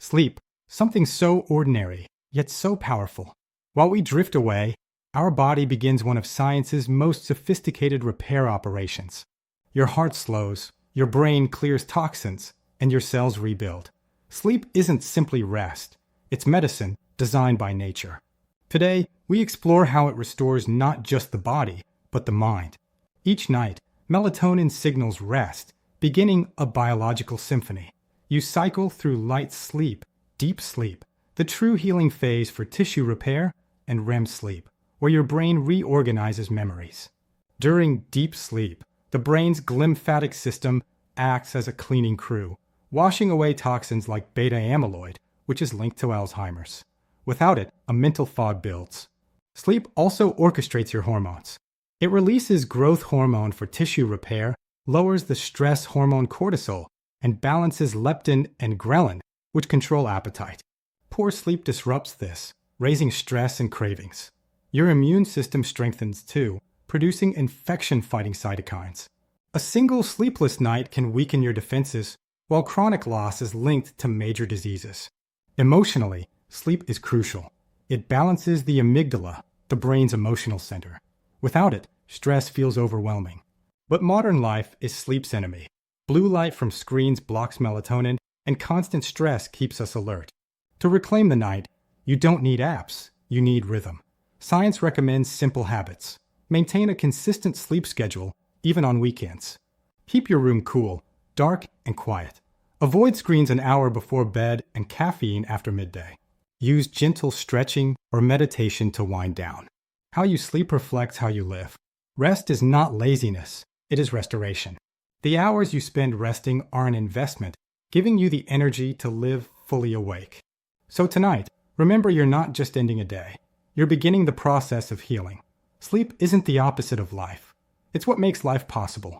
Sleep, something so ordinary, yet so powerful. While we drift away, our body begins one of science's most sophisticated repair operations. Your heart slows, your brain clears toxins, and your cells rebuild. Sleep isn't simply rest. It's medicine designed by nature. Today, we explore how it restores not just the body, but the mind. Each night, melatonin signals rest, beginning a biological symphony. You cycle through light sleep, deep sleep, the true healing phase for tissue repair, and REM sleep, where your brain reorganizes memories. During deep sleep, the brain's glymphatic system acts as a cleaning crew, washing away toxins like beta amyloid, which is linked to Alzheimer's. Without it, a mental fog builds. Sleep also orchestrates your hormones. It releases growth hormone for tissue repair, lowers the stress hormone cortisol, and balances leptin and ghrelin, which control appetite. Poor sleep disrupts this, raising stress and cravings. Your immune system strengthens too, producing infection-fighting cytokines. A single sleepless night can weaken your defenses, while chronic loss is linked to major diseases. Emotionally, sleep is crucial. It balances the amygdala, the brain's emotional center. Without it, stress feels overwhelming. But modern life is sleep's enemy. Blue light from screens blocks melatonin, and constant stress keeps us alert. To reclaim the night, you don't need apps, you need rhythm. Science recommends simple habits. Maintain a consistent sleep schedule, even on weekends. Keep your room cool, dark, and quiet. Avoid screens an hour before bed and caffeine after midday. Use gentle stretching or meditation to wind down. How you sleep reflects how you live. Rest is not laziness, it is restoration. The hours you spend resting are an investment, giving you the energy to live fully awake. So tonight, remember you're not just ending a day. You're beginning the process of healing. Sleep isn't the opposite of life. It's what makes life possible.